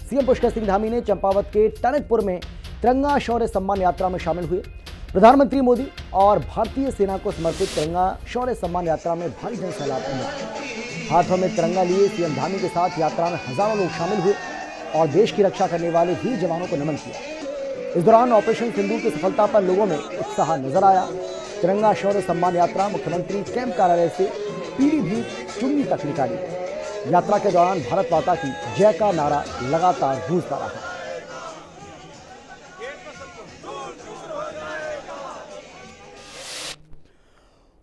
CM Pushkar Singh Dhami ने चंपावत के टनकपुर में तिरंगा शौर्य सम्मान यात्रा में शामिल हुए। प्रधानमंत्री मोदी और भारतीय सेना को समर्पित तिरंगा शौर्य सम्मान यात्रा में भारी जनसैलाब उमड़ा। हाथों में तिरंगा लिए सीएम धामी के साथ यात्रा में हजारों लोग शामिल हुए और देश की रक्षा करने वाले वीर जवानों को नमन किया। इस दौरान ऑपरेशन सिंदूर की सफलता पर लोगों में उत्साह नजर आया। तिरंगा शौर्य सम्मान यात्रा मुख्यमंत्री कैंप कार्यालय से पीलीभीत चुन्नी तक निकाली। यात्रा के दौरान भारत माता की जय का नारा लगातार गूंजता रहा।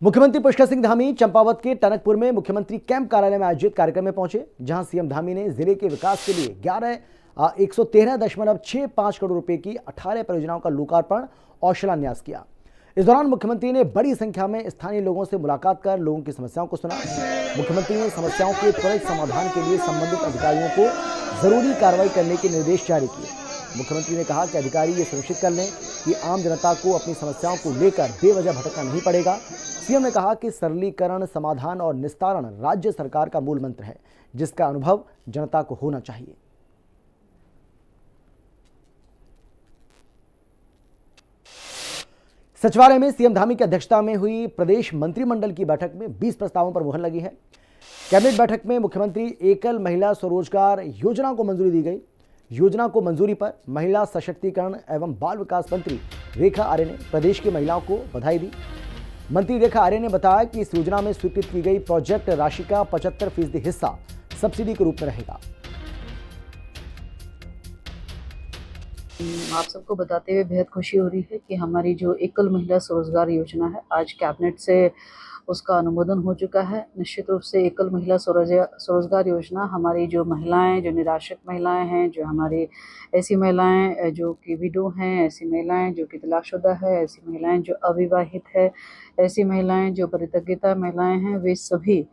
मुख्यमंत्री पुष्कर सिंह धामी चंपावत के टनकपुर में मुख्यमंत्री कैंप कार्यालय में आयोजित कार्यक्रम में पहुंचे, जहां सीएम धामी ने जिले के विकास के लिए 113.65 करोड़ रुपए की 18 परियोजनाओं का लोकार्पण और शिलान्यास किया। इस दौरान मुख्यमंत्री ने बड़ी संख्या में स्थानीय लोगों से मुलाकात कर लोगों की समस्याओं को सुना। मुख्यमंत्री ने समस्याओं के त्वरित समाधान के लिए संबंधित अधिकारियों को जरूरी कार्रवाई करने के निर्देश जारी किए। मुख्यमंत्री ने कहा कि अधिकारी ये सुनिश्चित कर लें कि आम जनता को अपनी समस्याओं को लेकर बेवजह भटकना नहीं पड़ेगा। सीएम ने कहा कि सरलीकरण, समाधान और निस्तारण राज्य सरकार का मूल मंत्र है, जिसका अनुभव जनता को होना चाहिए। सचिवालय में सीएम धामी की अध्यक्षता में हुई प्रदेश मंत्रिमंडल की बैठक में 20 प्रस्तावों पर मुहर लगी है। कैबिनेट बैठक में मुख्यमंत्री एकल महिला स्वरोजगार योजना को मंजूरी दी गई। योजना को मंजूरी पर महिला सशक्तिकरण एवं बाल विकास मंत्री रेखा आर्य ने प्रदेश की महिलाओं को बधाई दी। मंत्री रेखा आर्य ने बताया कि इस योजना में स्वीकृत की गई प्रोजेक्ट राशि का 75% हिस्सा सब्सिडी के रूप में रहेगा। आप सबको बताते हुए बेहद खुशी हो रही है कि हमारी जो एकल महिला स्वरोजगार योजना है, आज कैबिनेट से उसका अनुमोदन हो चुका है। निश्चित रूप से एकल महिला स्वरोजगार योजना हमारी जो महिलाएं, जो निराश्रित महिलाएं हैं, जो हमारी ऐसी महिलाएं जो कि विडो हैं, ऐसी महिलाएं जो कि तलाकशुदा है, ऐसी महिलाएं जो अविवाहित है, ऐसी महिलाएं जो परित्यक्ता महिलाएं हैं, वे सभी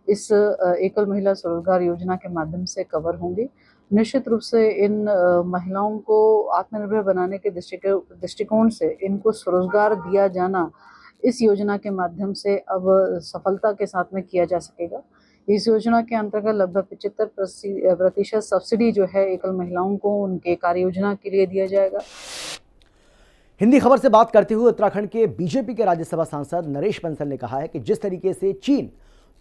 इस एकल महिला स्वरोजगार योजना के माध्यम से कवर होंगी। निश्चित रूप से इन महिलाओं को आत्मनिर्भर बनाने के दृष्टिकोण से इनको स्वरोजगार दिया जाना इस योजना के माध्यम से अब सफलता के साथ में किया जा सकेगा। इस योजना के अंतर्गत लगभग 75% सब्सिडी जो है एकल महिलाओं को उनके कार्य योजना के लिए दिया जाएगा। हिंदी खबर से बात करते हुए उत्तराखंड के बीजेपी के राज्यसभा सांसद नरेश बंसल ने कहा है कि जिस तरीके से चीन,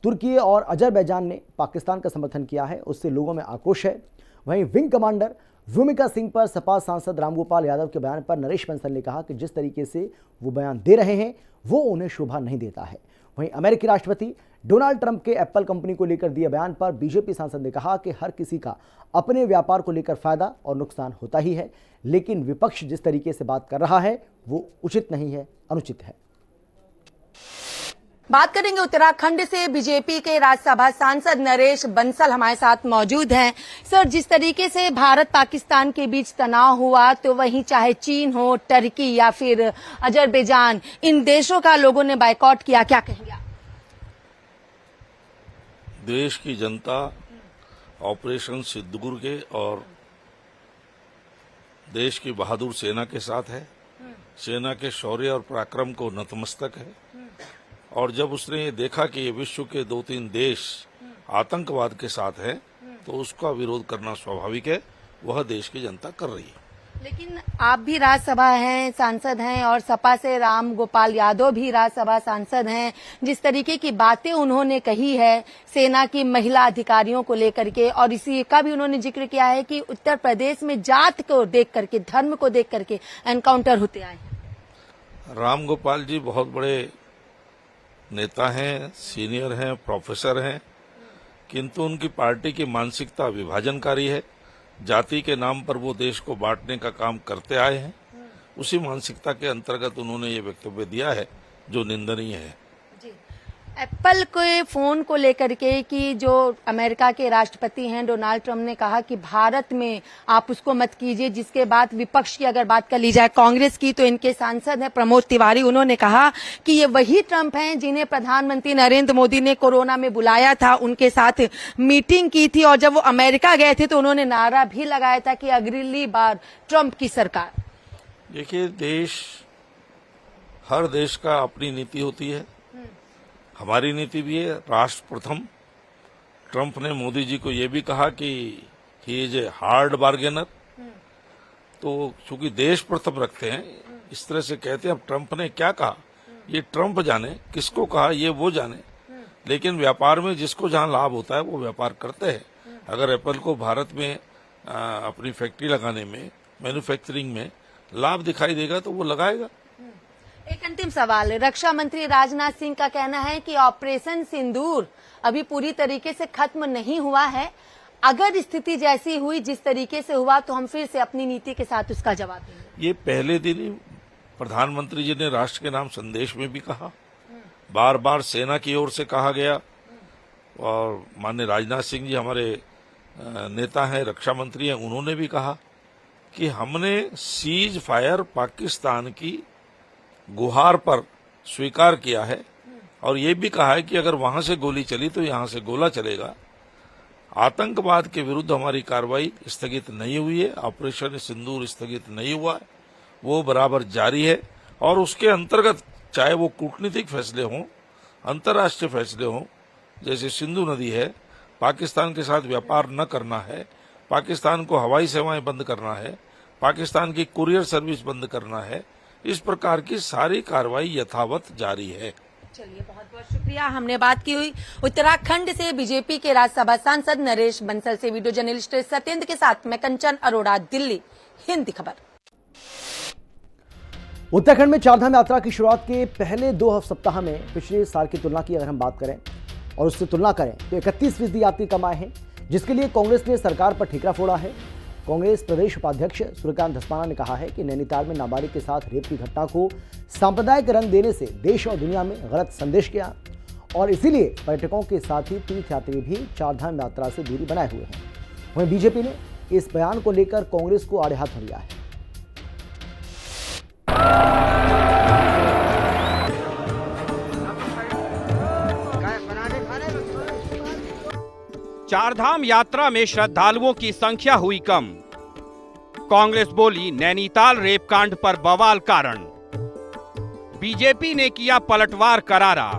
तुर्की और अजरबैजान ने पाकिस्तान का समर्थन किया है, उससे लोगों में आक्रोश है। वहीं विंग कमांडर भूमिका सिंह पर सपा सांसद रामगोपाल यादव के बयान पर नरेश बंसल ने कहा कि जिस तरीके से वो बयान दे रहे हैं वो उन्हें शोभा नहीं देता है। वहीं अमेरिकी राष्ट्रपति डोनाल्ड ट्रंप के एप्पल कंपनी को लेकर दिए बयान पर बीजेपी सांसद ने कहा कि हर किसी का अपने व्यापार को लेकर फायदा और नुकसान होता ही है, लेकिन विपक्ष जिस तरीके से बात कर रहा है वो उचित नहीं है, अनुचित है। बात करेंगे उत्तराखंड से। बीजेपी के राज्यसभा सांसद नरेश बंसल हमारे साथ मौजूद हैं। सर, जिस तरीके से भारत पाकिस्तान के बीच तनाव हुआ, तो वहीं चाहे चीन हो, टर्की या फिर अजरबैजान, इन देशों का लोगों ने बायकॉट किया, क्या कहेंगे? देश की जनता ऑपरेशन सिंदूर के और देश की बहादुर सेना के साथ है। सेना के शौर्य और पराक्रम को नतमस्तक है। और जब उसने ये देखा कि ये विश्व के 2-3 देश आतंकवाद के साथ हैं, तो उसका विरोध करना स्वाभाविक है। वह देश की जनता कर रही है। लेकिन आप भी राज्यसभा हैं, सांसद हैं, और सपा से राम गोपाल यादव भी राज्यसभा सांसद हैं। जिस तरीके की बातें उन्होंने कही है सेना की महिला अधिकारियों को लेकर के, और इसी का भी उन्होंने जिक्र किया है कि उत्तर प्रदेश में जात को देख करके, धर्म को देख करके एनकाउंटर होते आए हैं। राम गोपाल जी बहुत बड़े नेता हैं, सीनियर हैं, प्रोफेसर हैं, किंतु उनकी पार्टी की मानसिकता विभाजनकारी है। जाति के नाम पर वो देश को बांटने का काम करते आए हैं। उसी मानसिकता के अंतर्गत उन्होंने ये वक्तव्य दिया है जो निंदनीय है। एप्पल के फोन को लेकर के कि जो अमेरिका के राष्ट्रपति हैं डोनाल्ड ट्रंप ने कहा कि भारत में आप उसको मत कीजिए, जिसके बाद विपक्ष की अगर बात कर ली जाए कांग्रेस की, तो इनके सांसद हैं प्रमोद तिवारी, उन्होंने कहा कि ये वही ट्रंप हैं जिन्हें प्रधानमंत्री नरेंद्र मोदी ने कोरोना में बुलाया था, उनके साथ मीटिंग की थी, और जब वो अमेरिका गए थे तो उन्होंने नारा भी लगाया था कि अगली बार ट्रंप की सरकार। देखिए, हर देश का अपनी नीति होती है। हमारी नीति भी है राष्ट्र प्रथम। ट्रंप ने मोदी जी को ये भी कहा कि he is a hard bargainer. तो चूंकि देश प्रथम रखते हैं, इस तरह से कहते हैं। अब ट्रंप ने क्या कहा ये ट्रंप जाने, किसको कहा ये वो जाने, लेकिन व्यापार में जिसको जहां लाभ होता है वो व्यापार करते हैं। अगर एप्पल को भारत में अपनी फैक्ट्री लगाने में, मैन्युफैक्चरिंग में लाभ दिखाई देगा तो वो लगाएगा। एक अंतिम सवाल, रक्षा मंत्री राजनाथ सिंह का कहना है कि ऑपरेशन सिंदूर अभी पूरी तरीके से खत्म नहीं हुआ है। अगर स्थिति जैसी हुई जिस तरीके से हुआ तो हम फिर से अपनी नीति के साथ उसका जवाब देंगे। ये पहले दिन ही प्रधानमंत्री जी ने राष्ट्र के नाम संदेश में भी कहा, बार बार सेना की ओर से कहा गया, और माननीय राजनाथ सिंह जी हमारे नेता हैं, रक्षा मंत्री हैं, उन्होंने भी कहा कि हमने सीज फायर पाकिस्तान की गुहार पर स्वीकार किया है, और ये भी कहा है कि अगर वहां से गोली चली तो यहां से गोला चलेगा। आतंकवाद के विरुद्ध हमारी कार्रवाई स्थगित नहीं हुई है, ऑपरेशन सिंदूर स्थगित नहीं हुआ है, वो बराबर जारी है। और उसके अंतर्गत चाहे वो कूटनीतिक फैसले हों, अंतर्राष्ट्रीय फैसले हों, जैसे सिंधु नदी है, पाकिस्तान के साथ व्यापार न करना है, पाकिस्तान को हवाई सेवाएं बंद करना है, पाकिस्तान की कुरियर सर्विस बंद करना है, इस प्रकार की सारी कार्रवाई यथावत जारी है। चलिए, बहुत बहुत शुक्रिया। हमने बात की हुई उत्तराखंड से बीजेपी के राज्यसभा सांसद नरेश बंसल से। वीडियो जर्नलिस्ट सत्येंद्र के साथ मैं कंचन अरोड़ा, दिल्ली, हिंदी खबर। उत्तराखंड में चारधाम यात्रा की शुरुआत के पहले 2 सप्ताह में पिछले साल की तुलना की अगर हम बात करें और उससे तुलना करें तो 31% यात्री कम आए हैं, जिसके लिए कांग्रेस ने सरकार पर ठीकरा फोड़ा है। कांग्रेस प्रदेश उपाध्यक्ष सूर्यकांत धस्माना ने कहा है कि नैनीताल में नाबालिग के साथ रेप की घटना को सांप्रदायिक रंग देने से देश और दुनिया में गलत संदेश गया, और इसीलिए पर्यटकों के साथ ही तीर्थयात्री भी चारधाम यात्रा से दूरी बनाए हुए हैं। वहीं बीजेपी ने इस बयान को लेकर कांग्रेस को आड़े हाथ लिया है। चारधाम यात्रा में श्रद्धालुओं की संख्या हुई कम। कांग्रेस बोली नैनीताल रेप कांड पर बवाल कारण। बीजेपी ने किया पलटवार करारा,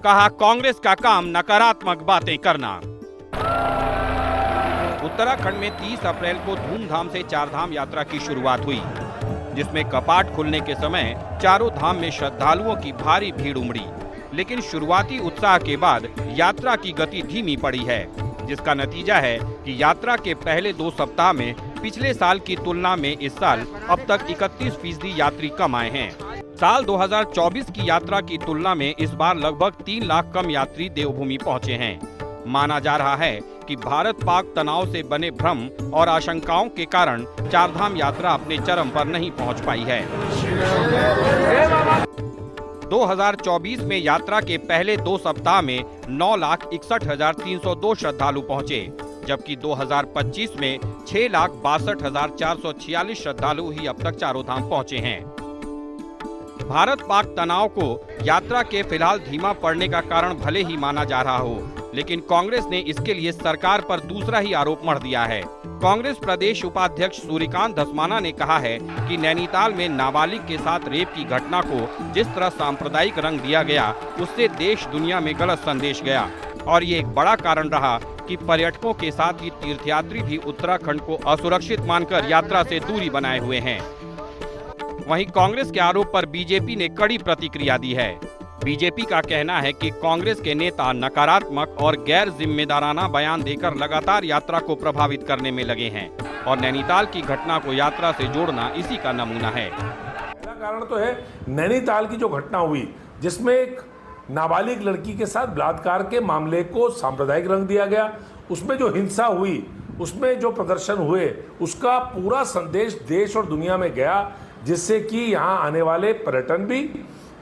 कहा कांग्रेस का काम नकारात्मक बातें करना। उत्तराखंड में 30 अप्रैल को धूमधाम से चारधाम यात्रा की शुरुआत हुई, जिसमें कपाट खुलने के समय चारों धाम में श्रद्धालुओं की भारी भीड़ उमड़ी। लेकिन शुरुआती उत्साह के बाद यात्रा की गति धीमी पड़ी है, जिसका नतीजा है कि यात्रा के पहले 2 सप्ताह में पिछले साल की तुलना में इस साल अब तक 31% यात्री कम आए हैं। साल 2024 की यात्रा की तुलना में इस बार लगभग 3 लाख कम यात्री देवभूमि पहुंचे हैं। माना जा रहा है कि भारत पाक तनाव से बने भ्रम और आशंकाओं के कारण चारधाम यात्रा अपने चरम पर नहीं पहुंच पाई है। 2024 में यात्रा के पहले 2 सप्ताह में 9,61,302 श्रद्धालु पहुंचे, जबकि 2025 में 6,62,446 श्रद्धालु ही अब तक चारों धाम पहुंचे हैं। भारत पाक तनाव को यात्रा के फिलहाल धीमा पड़ने का कारण भले ही माना जा रहा हो, लेकिन कांग्रेस ने इसके लिए सरकार पर दूसरा ही आरोप मढ़ दिया है। कांग्रेस प्रदेश उपाध्यक्ष सूर्यकांत धस्माना ने कहा है कि नैनीताल में नाबालिग के साथ रेप की घटना को जिस तरह सांप्रदायिक रंग दिया गया, उससे देश दुनिया में गलत संदेश गया, और ये एक बड़ा कारण रहा कि पर्यटकों के साथ ही तीर्थयात्री भी उत्तराखंड को असुरक्षित मानकर यात्रा से दूरी बनाए हुए हैं। वहीं कांग्रेस के आरोप पर बीजेपी ने कड़ी प्रतिक्रिया दी है। बीजेपी का कहना है कि कांग्रेस के नेता नकारात्मक और गैर जिम्मेदाराना बयान देकर लगातार यात्रा को प्रभावित करने में लगे हैं, और नैनीताल की घटना को यात्रा से जोड़ना इसी का नमूना है। पहला कारण तो है नैनीताल की जो घटना हुई, जिसमें एक नाबालिग लड़की के साथ बलात्कार के मामले को सांप्रदायिक रंग दिया गया, उसमें जो हिंसा हुई, उसमें जो प्रदर्शन हुए, उसका पूरा संदेश देश और दुनिया में गया, जिससे कि यहाँ आने वाले पर्यटन भी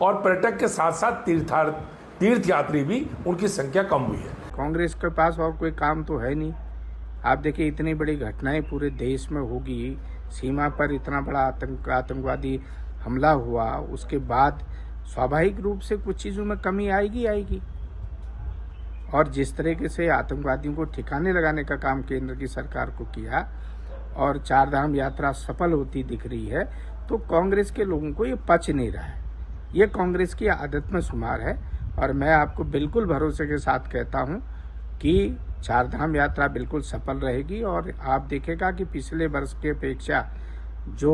और पर्यटक के साथ साथ तीर्थयात्री भी, उनकी संख्या कम हुई है। कांग्रेस के पास और कोई काम तो है नहीं। आप देखिए, इतनी बड़ी घटनाएं पूरे देश में होगी, सीमा पर इतना बड़ा आतंकवादी हमला हुआ, उसके बाद स्वाभाविक रूप से कुछ चीज़ों में कमी आएगी। और जिस तरीके से आतंकवादियों को ठिकाने लगाने का काम केंद्र की सरकार को किया और चारधाम यात्रा सफल होती दिख रही है, तो कांग्रेस के लोगों को ये पच नहीं रहा है। ये कांग्रेस की आदत में शुमार है, और मैं आपको बिल्कुल भरोसे के साथ कहता हूं कि चारधाम यात्रा बिल्कुल सफल रहेगी और आप देखेगा कि पिछले वर्ष के अपेक्षा जो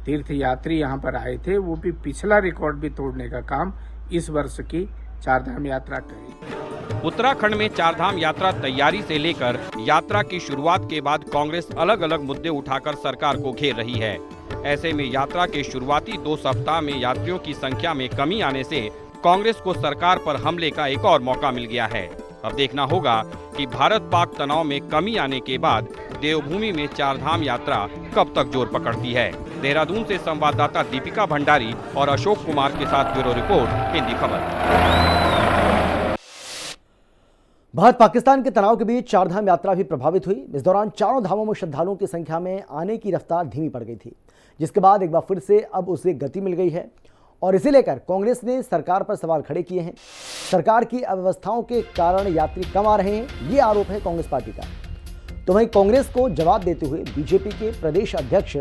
तीर्थयात्री यहाँ पर आए थे वो भी पिछला रिकॉर्ड भी तोड़ने का काम इस वर्ष की चारधाम यात्रा करेगी। उत्तराखंड में चारधाम यात्रा तैयारी से लेकर यात्रा की शुरुआत के बाद कांग्रेस अलग अलग मुद्दे उठाकर सरकार को घेर रही है। ऐसे में यात्रा के शुरुआती 2 सप्ताह में यात्रियों की संख्या में कमी आने से कांग्रेस को सरकार पर हमले का एक और मौका मिल गया है। अब देखना होगा कि भारत पाक तनाव में कमी आने के बाद देवभूमि में चारधाम यात्रा कब तक जोर पकड़ती है। देहरादून से संवाददाता दीपिका भंडारी और अशोक कुमार के साथ ब्यूरो रिपोर्ट, हिंदी खबर। भारत पाकिस्तान के तनाव के बीच चारधाम यात्रा भी प्रभावित हुई। इस दौरान चारों धामों में श्रद्धालुओं की संख्या में आने की रफ्तार धीमी पड़ गई थी, जिसके बाद एक बार फिर से अब उसे गति मिल गई है और इसे लेकर कांग्रेस ने सरकार पर सवाल खड़े किए हैं। सरकार की अव्यवस्थाओं के कारण यात्री कम आ रहे हैं, ये आरोप है कांग्रेस पार्टी का। तो वहीं कांग्रेस को जवाब देते हुए बीजेपी के प्रदेश अध्यक्ष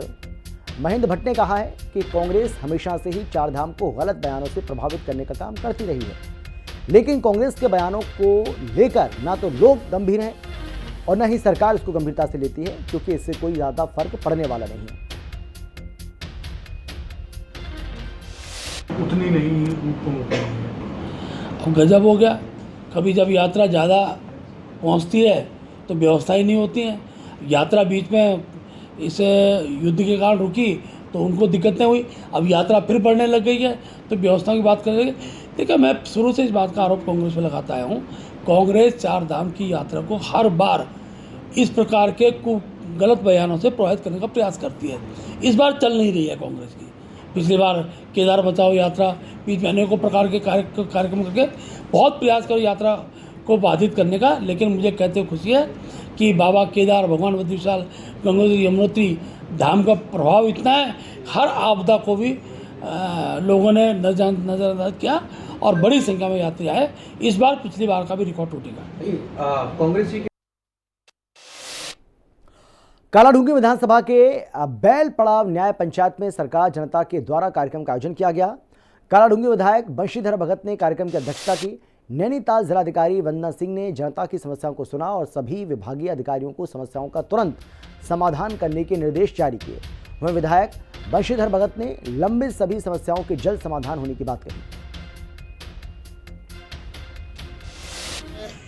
महेंद्र भट्ट ने कहा है कि कांग्रेस हमेशा से ही चारधाम को गलत बयानों से प्रभावित करने का काम करती रही है, लेकिन कांग्रेस के बयानों को लेकर ना तो लोग गंभीर हैं और न ही सरकार इसको गंभीरता से लेती है, क्योंकि इससे कोई ज़्यादा फर्क पड़ने वाला नहीं है। उतनी नहीं अब गजब हो गया। कभी जब यात्रा ज़्यादा पहुंचती है तो व्यवस्था ही नहीं होती है। यात्रा बीच में इस युद्ध के कारण रुकी तो उनको दिक्कतें हुई, अब यात्रा फिर बढ़ने लग गई है तो व्यवस्था की बात करेंगे। देखिए, मैं शुरू से इस बात का आरोप कांग्रेस पर लगाता आया हूँ। कांग्रेस चारधाम की यात्रा को हर बार इस प्रकार के गलत बयानों से प्रभावित करने का प्रयास करती है। इस बार चल नहीं रही है कांग्रेस की। पिछली बार केदार बचाओ यात्रा, बीच में अनेकों प्रकार के कार्यक्रम करके बहुत प्रयास करो यात्रा को बाधित करने का, लेकिन मुझे कहते हुए खुशी है कि बाबा केदार, भगवान बद्री विशाल, गंगोत्री, यमुनोत्री धाम का प्रभाव इतना है, हर आपदा को भी लोगों ने नजरअंदाज किया और बड़ी संख्या में यात्री आए। इस बार पिछली बार का भी रिकॉर्ड टूटेगा। कांग्रेस जी कालाढूंगी विधानसभा के बैल पड़ाव न्याय पंचायत में सरकार जनता के द्वारा कार्यक्रम का आयोजन किया गया। कालाढूंगी विधायक बंशीधर भगत ने कार्यक्रम की अध्यक्षता की। नैनीताल जिलाधिकारी वंदना सिंह ने जनता की समस्याओं को सुना और सभी विभागीय अधिकारियों को समस्याओं का तुरंत समाधान करने के निर्देश जारी किए। वहीं विधायक बंशीधर भगत ने लंबित सभी समस्याओं के जल्द समाधान होने की बात कही।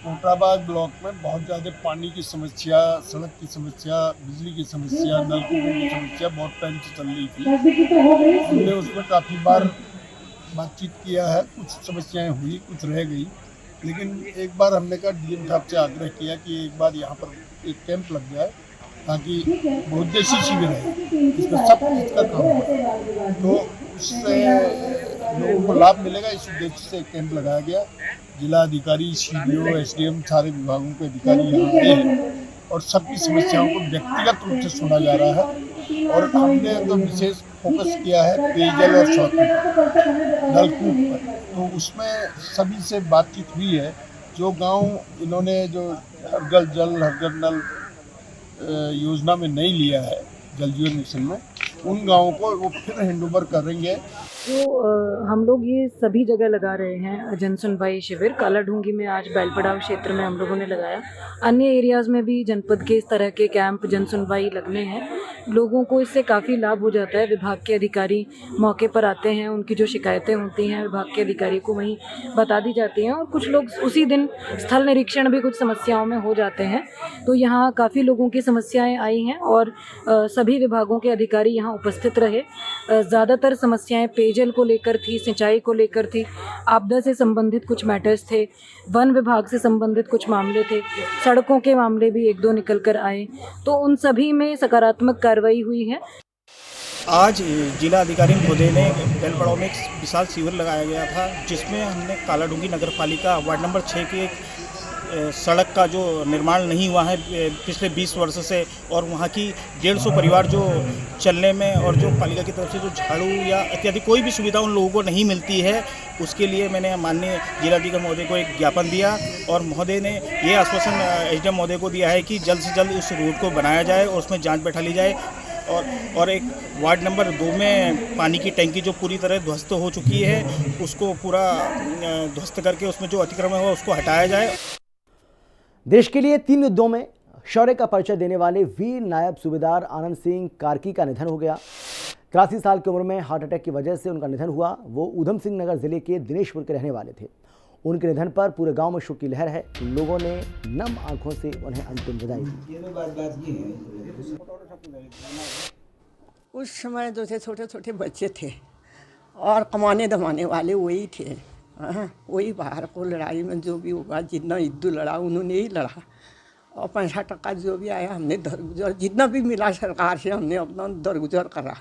कोटराबाद ब्लॉक में बहुत ज़्यादा पानी की समस्या, सड़क की समस्या, बिजली की समस्या, नलकूपों की समस्या बहुत टाइम से चल रही थी। हमने उसमें काफ़ी बार बातचीत किया है, कुछ समस्याएं हुई, कुछ रह गई, लेकिन एक बार हमने कहा डीएम साहब से आग्रह किया कि एक बार यहाँ पर एक कैंप लग जाए ताकि बहुउद्देशीय शिविर है, इसमें सब चीज़ का काम हो, तो उससे लोगों को लाभ मिलेगा। इस उद्देश्य से एक कैंप लगाया गया। जिला अधिकारी, सीडीओ, एसडीएम, सारे विभागों के अधिकारी यहाँ आए हैं और सबकी समस्याओं को व्यक्तिगत रूप से सुना जा रहा है। और हमने तो विशेष फोकस किया है पेयजल और नलकूप पर, तो उसमें सभी से बातचीत हुई है। जो गांव इन्होंने जो हर घर जल, हर घर नल योजना में नहीं लिया है, जल जीवन मिशन में, उन गाँवों को वो फिर हैंडओवर करेंगे। जो हम लोग ये सभी जगह लगा रहे हैं जन सुनवाई शिविर। कालाढूंगी में आज बैलपड़ाव क्षेत्र में हम लोगों ने लगाया, अन्य एरियाज़ में भी जनपद के इस तरह के कैंप जन सुनवाई लगने हैं। लोगों को इससे काफ़ी लाभ हो जाता है। विभाग के अधिकारी मौके पर आते हैं, उनकी जो शिकायतें होती हैं विभाग के अधिकारी को वहीं बता दी जाती हैं और कुछ लोग उसी दिन स्थल निरीक्षण भी कुछ समस्याओं में हो जाते हैं। तो यहाँ काफ़ी लोगों की समस्याएं आई हैं और सभी विभागों के अधिकारी यहाँ उपस्थित रहे। ज़्यादातर समस्याएं पेयजल को लेकर थी, सिंचाई को लेकर थी, आपदा से संबंधित कुछ मैटर्स थे, वन विभाग से संबंधित कुछ मामले थे, सड़कों के मामले भी 1-2 निकल कर आए। तो उन सभी में सकारात्मक कार्रवाई हुई है। आज जिला अधिकारी महोदय ने बैलपड़ाव में एक विशाल शिविर लगाया गया था, जिसमें हमने कालाढूंगी नगर पालिका वार्ड नंबर 6 के सड़क का जो निर्माण नहीं हुआ है पिछले 20 वर्ष से, और वहाँ की 150 परिवार जो चलने में और जो पालिका की तरफ से जो झाड़ू या इत्यादि कोई भी सुविधा उन लोगों को नहीं मिलती है, उसके लिए मैंने माननीय जिलाधिकारी महोदय को एक ज्ञापन दिया और महोदय ने ये आश्वासन एसडीएम महोदय को दिया है कि जल्द से जल्द उस रूट को बनाया जाए और उसमें जाँच बैठा ली जाए। और एक वार्ड नंबर 2 में पानी की टंकी जो पूरी तरह ध्वस्त हो चुकी है, उसको पूरा ध्वस्त करके उसमें जो अतिक्रमण हुआ उसको हटाया जाए। देश के लिए 3 युद्धों में शौर्य का परिचय देने वाले वीर नायब सूबेदार आनंद सिंह कार्की का निधन हो गया। 83 साल की उम्र में हार्ट अटैक की वजह से उनका निधन हुआ। वो ऊधम सिंह नगर जिले के दिनेशपुर के रहने वाले थे। उनके निधन पर पूरे गांव में शोक की लहर है। लोगों ने नम आंखों से उन्हें अंतिम विदाई दी। उस समय जो थे छोटे छोटे बच्चे थे और कमाने दमाने वाले वही थे। वही बाहर को लड़ाई में जो भी हुआ, जितना युद्ध लड़ा उन्होंने ही लड़ा, और पैसा टका जो भी आया हमने दरगुजर, जितना भी मिला सरकार से हमने अपना दरगुजर करा।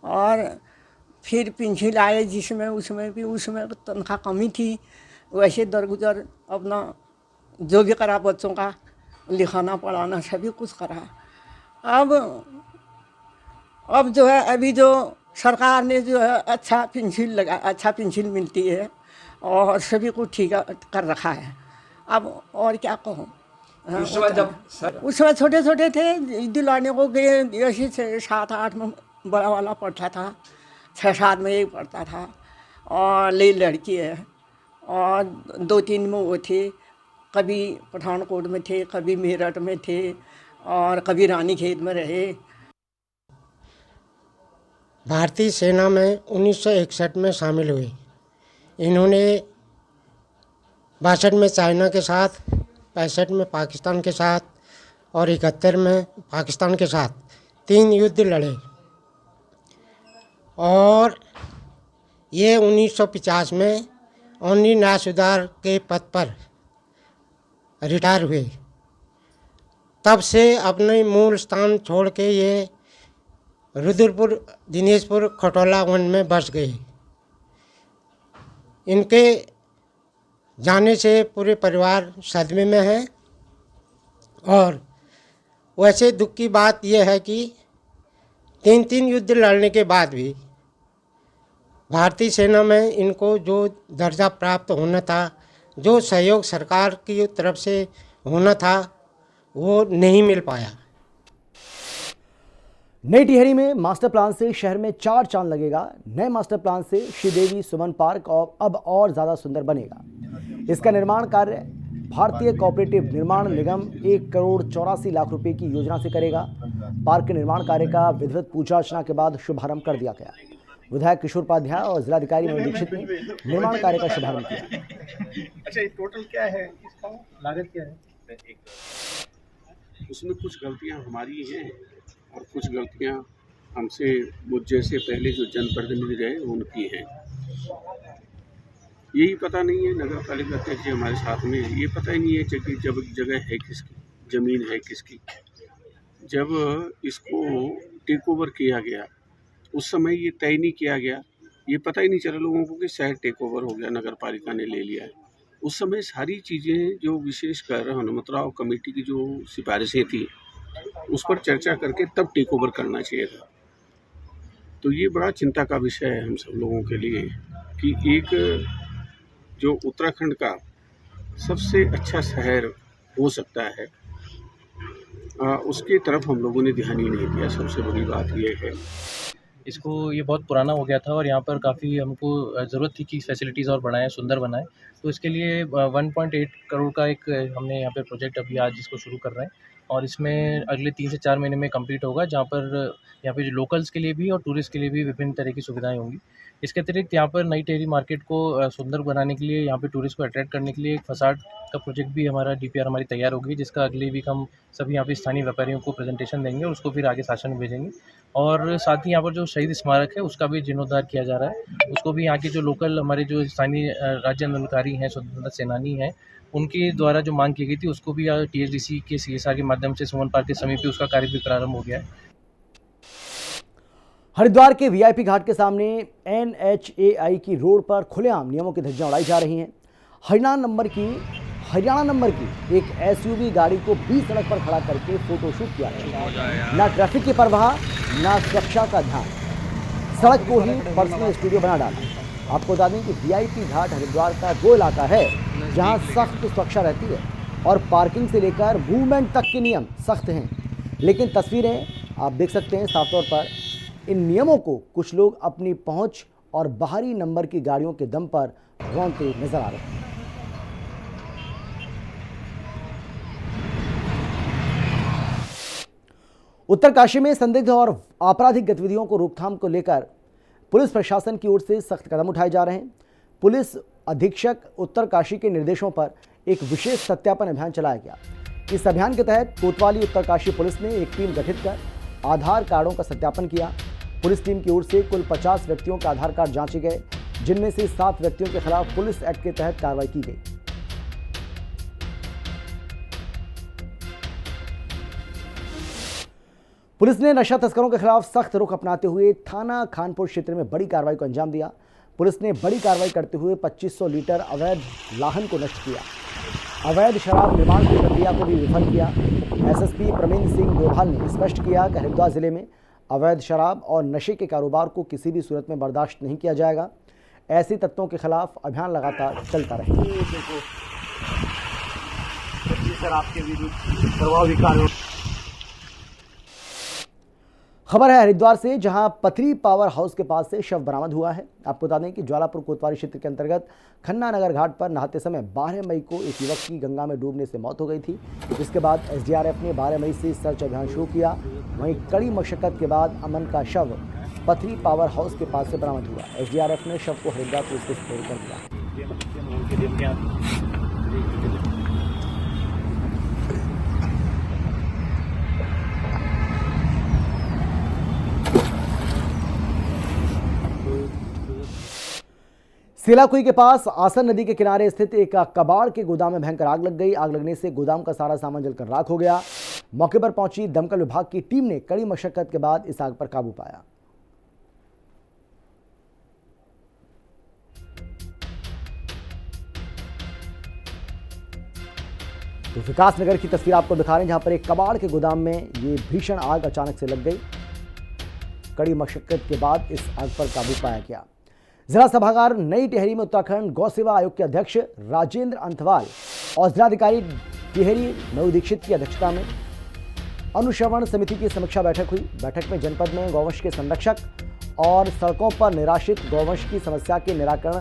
और फिर पेंशन आए जिसमें उसमें तनख्वाह कमी थी, वैसे दरगुजर अपना जो भी करा, बच्चों का लिखाना पढ़ाना सभी कुछ करा। अब जो है अभी जो सरकार ने जो है अच्छा पेंशन मिलती है और सभी को ठीक कर रखा है। अब और क्या कहूँ, उस समय छोटे छोटे थे, दिलाने को गए ऐसे 7-8 में बड़ा वाला पढ़ता था, 6-7 में एक पढ़ता था, और ले लड़की है, और 2-3 में वो थे, कभी पठानकोट में थे, कभी मेरठ में थे, और कभी रानीखेत में रहे। भारतीय सेना में 1961 में शामिल हुए। इन्होंने 62 में चाइना के साथ, 65 में पाकिस्तान के साथ और 71 में पाकिस्तान के साथ 3 युद्ध लड़े। और ये 1950 में ऑनरी न्याय सुधार के पद पर रिटायर हुए। तब से अपने मूल स्थान छोड़ के ये रुद्रपुर, दिनेशपुर, खटोला वन में बस गए। इनके जाने से पूरे परिवार सदमे में है। और वैसे दुख की बात यह है कि 3 युद्ध लड़ने के बाद भी भारतीय सेना में इनको जो दर्जा प्राप्त होना था, जो सहयोग सरकार की तरफ से होना था, वो नहीं मिल पाया। नई टिहरी में मास्टर प्लान से शहर में 4 चांद लगेगा। नए मास्टर प्लान से श्रीदेवी सुमन पार्क अब और ज़्यादा सुंदर बनेगा। इसका निर्माण कार्य भारतीय कोऑपरेटिव निर्माण निगम 1 करोड़ 84 लाख रुपए की योजना से करेगा। पार्क के निर्माण कार्य का विधिवत पूजा अर्चना के बाद शुभारंभ कर दिया गया। विधायक किशोर उपाध्याय और जिलाधिकारी मनोज दीक्षित ने निर्माण कार्य का शुभारंभ किया। अच्छा, टोटल क्या है, इसका लागत क्या है? उसमें कुछ गलतियां हमारी हैं और कुछ गलतियां हमसे, मुझ जैसे पहले जो जनप्रतिनिधि रहे उनकी हैं। यही पता नहीं है, नगर पालिका अध्यक्ष जी हमारे साथ में, ये पता ही नहीं है कि जब जगह है किसकी, ज़मीन है किसकी। जब इसको टेक ओवर किया गया उस समय ये तय नहीं किया गया, ये पता ही नहीं चला लोगों को कि शहर टेक ओवर हो गया, नगर पालिका ने ले लिया है। उस समय सारी चीज़ें जो विशेषकर हनुमतराव कमेटी की जो सिफारिशें थी उस पर चर्चा करके तब टेक ओवर करना चाहिए था। तो ये बड़ा चिंता का विषय है हम सब लोगों के लिए कि एक जो उत्तराखंड का सबसे अच्छा शहर हो सकता है, उसकी तरफ हम लोगों ने ध्यान ही नहीं दिया। सबसे बड़ी बात ये है, इसको ये बहुत पुराना हो गया था और यहाँ पर काफ़ी हमको ज़रूरत थी कि फैसिलिटीज़ और बढ़ाएं, सुंदर बनाएं। तो इसके लिए 1.8 करोड़ का एक हमने यहाँ पे प्रोजेक्ट अभी आज इसको शुरू कर रहे हैं और इसमें अगले 3 से 4 महीने में कंप्लीट होगा, जहाँ पर यहाँ पे जो लोकल्स के लिए भी और टूरिस्ट के लिए भी विभिन्न तरह की सुविधाएं होंगी। इसके अतिरिक्त यहाँ पर नई टिहरी मार्केट को सुंदर बनाने के लिए, यहाँ पे टूरिस्ट को अट्रैक्ट करने के लिए एक फसाड का प्रोजेक्ट भी हमारा DPR हमारी तैयार होगी, जिसका अगले वीक हम सभी यहाँ पे स्थानीय व्यापारियों को प्रेजेंटेशन देंगे और उसको फिर आगे शासन में भेजेंगे। और साथ ही यहाँ पर जो शहीद स्मारक है उसका भी जीर्णोद्धार किया जा रहा है, उसको भी यहाँ के जो लोकल हमारे जो स्थानीय राज्य आंदोलनकारी हैं, स्वतंत्रता सेनानी हैं, उनके द्वारा जो मांग की गई थी उसको भी THDC के CSR के माध्यम से सुमन पार्क के समीप उसका कार्य भी प्रारंभ हो गया है। हरिद्वार के VIP घाट के सामने NHAI की रोड पर खुलेआम नियमों की धज्जियां उड़ाई जा रही हैं। हरियाणा नंबर की एक SUV गाड़ी को बीच सड़क पर खड़ा करके फोटोशूट किया गया। ना ट्रैफिक की परवाह, ना सुरक्षा का ध्यान, सड़क को ही पर्सनल स्टूडियो बना डाला। आपको बता दें कि VIP घाट हरिद्वार का वो इलाका है जहां सख्त सुरक्षा रहती है और पार्किंग से लेकर मूवमेंट तक के नियम सख्त हैं। लेकिन तस्वीरें आप देख सकते हैं साफ तौर पर इन नियमों को कुछ लोग अपनी पहुंच और बाहरी नंबर की गाड़ियों के दम पर रोंते नजर आ रहे हैं। उत्तरकाशी में संदिग्ध और आपराधिक गतिविधियों को रोकथाम को लेकर पुलिस प्रशासन की ओर से सख्त कदम उठाए जा रहे हैं। पुलिस अधीक्षक उत्तरकाशी के निर्देशों पर एक विशेष सत्यापन अभियान चलाया गया। इस अभियान के तहत कोतवाली उत्तरकाशी पुलिस ने एक टीम गठित कर आधार कार्डों का सत्यापन किया। पुलिस टीम की ओर से कुल 50 व्यक्तियों के आधार कार्ड जांचे गए, जिनमें से 7 व्यक्तियों के खिलाफ पुलिस एक्ट के तहत कार्रवाई की गई। पुलिस ने नशा तस्करों के खिलाफ सख्त रुख अपनाते हुए थाना खानपुर क्षेत्र में बड़ी कार्रवाई को अंजाम दिया। पुलिस ने बड़ी कार्रवाई करते हुए 2500 लीटर अवैध लाहन को नष्ट किया। अवैध शराब निर्माण की प्रक्रिया को भी विफल किया। एसएसपी प्रमेंद्र सिंह डोभाल ने स्पष्ट किया कि हरिद्वार जिले में अवैध शराब और नशे के कारोबार को किसी भी सूरत में बर्दाश्त नहीं किया जाएगा। ऐसे तत्वों के खिलाफ अभियान लगातार चलता रहेगा। खबर है हरिद्वार से, जहां पथरी पावर हाउस के पास से शव बरामद हुआ है। आपको बता दें कि ज्वालापुर कोतवाली क्षेत्र के अंतर्गत खन्ना नगर घाट पर नहाते समय 12 मई को एक युवक की गंगा में डूबने से मौत हो गई थी। जिसके बाद एसडीआरएफ ने 12 मई से सर्च अभियान शुरू किया। वहीं कड़ी मशक्कत के बाद अमन का शव पथरी पावर हाउस के पास से बरामद हुआ। एसडीआरएफ ने शव को हरिद्वार पुलिस के सुपुर्द कर दिया। सेलाकुई के पास आसन नदी के किनारे स्थित एक कबाड़ के गोदाम में भयंकर आग लग गई। आग लगने से गोदाम का सारा सामान जलकर राख हो गया। मौके पर पहुंची दमकल विभाग की टीम ने कड़ी मशक्कत के बाद इस आग पर काबू पाया। तो विकास नगर की तस्वीर आपको दिखा रहे हैं, जहां पर एक कबाड़ के गोदाम में ये भीषण आग अचानक से लग गई। कड़ी मशक्कत के बाद इस आग पर काबू पाया गया। जिला सभागार नई टिहरी में उत्तराखंड गौ सेवा आयोग के अध्यक्ष राजेंद्र अंथवाल और जिलाधिकारी टिहरी नव दीक्षित की अध्यक्षता में अनुश्रवण समिति की समीक्षा बैठक हुई। बैठक में जनपद में गौवंश के संरक्षक और सड़कों पर निराश्रित गौवंश की समस्या के निराकरण,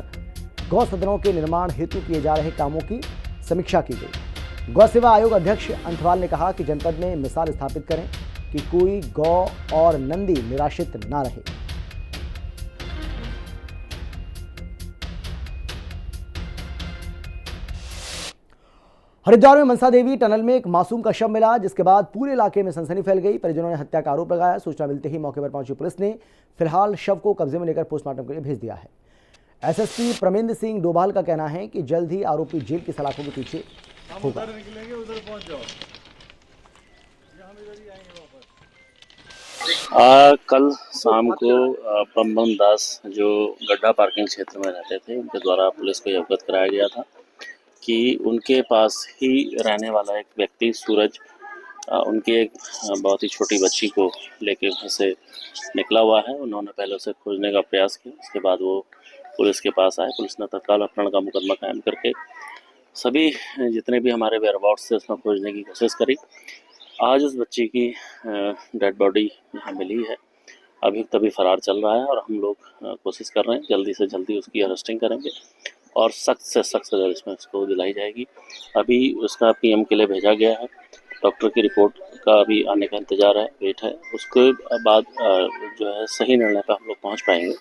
गौ सदनों के निर्माण हेतु किए जा रहे कामों की समीक्षा की गई। गौ सेवा आयोग अध्यक्ष अंथवाल ने कहा कि जनपद में मिसाल स्थापित करें कि कोई गौ और नंदी निराश्रित ना रहे। हरिद्वार में मनसा देवी टनल में एक मासूम का शव मिला, जिसके बाद पूरे इलाके में सनसनी फैल गई। परिजनों ने हत्या का आरोप लगाया। सूचना मिलते ही मौके पर पहुंची पुलिस ने फिलहाल शव को कब्जे में लेकर पोस्टमार्टम के लिए भेज दिया है। एसएसपी प्रमेंद्र सिंह डोभाल का कहना है कि जल्द ही आरोपी जेल की सलाखों के पीछे होगा। कल शाम को बम दास जो गड्ढा पार्किंग क्षेत्र में रहते थे, उनके द्वारा पुलिस को अवगत कराया गया था कि उनके पास ही रहने वाला एक व्यक्ति सूरज उनकी एक बहुत ही छोटी बच्ची को लेके घर से निकला हुआ है। उन्होंने पहले उसे खोजने का प्रयास किया, उसके बाद वो पुलिस के पास आए। पुलिस ने तत्काल अपहरण का मुकदमा कायम करके सभी जितने भी हमारे वेयरअबाउट्स थे उसमें खोजने की कोशिश करी। आज उस बच्ची की डेड बॉडी यहाँ मिली है। अभी तभी फरार चल रहा है और हम लोग कोशिश कर रहे हैं जल्दी से जल्दी उसकी अरेस्टिंग करेंगे और सख्त से सख्त सजा इसमें उसको दिलाई जाएगी। अभी उसका पीएम के लिए भेजा गया है। डॉक्टर की रिपोर्ट का अभी आने का इंतजार है, वेट है। उसके बाद जो है सही निर्णय पर हम लोग पहुंच पाएंगे।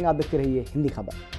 आप देखते रहिए हिंदी खबर।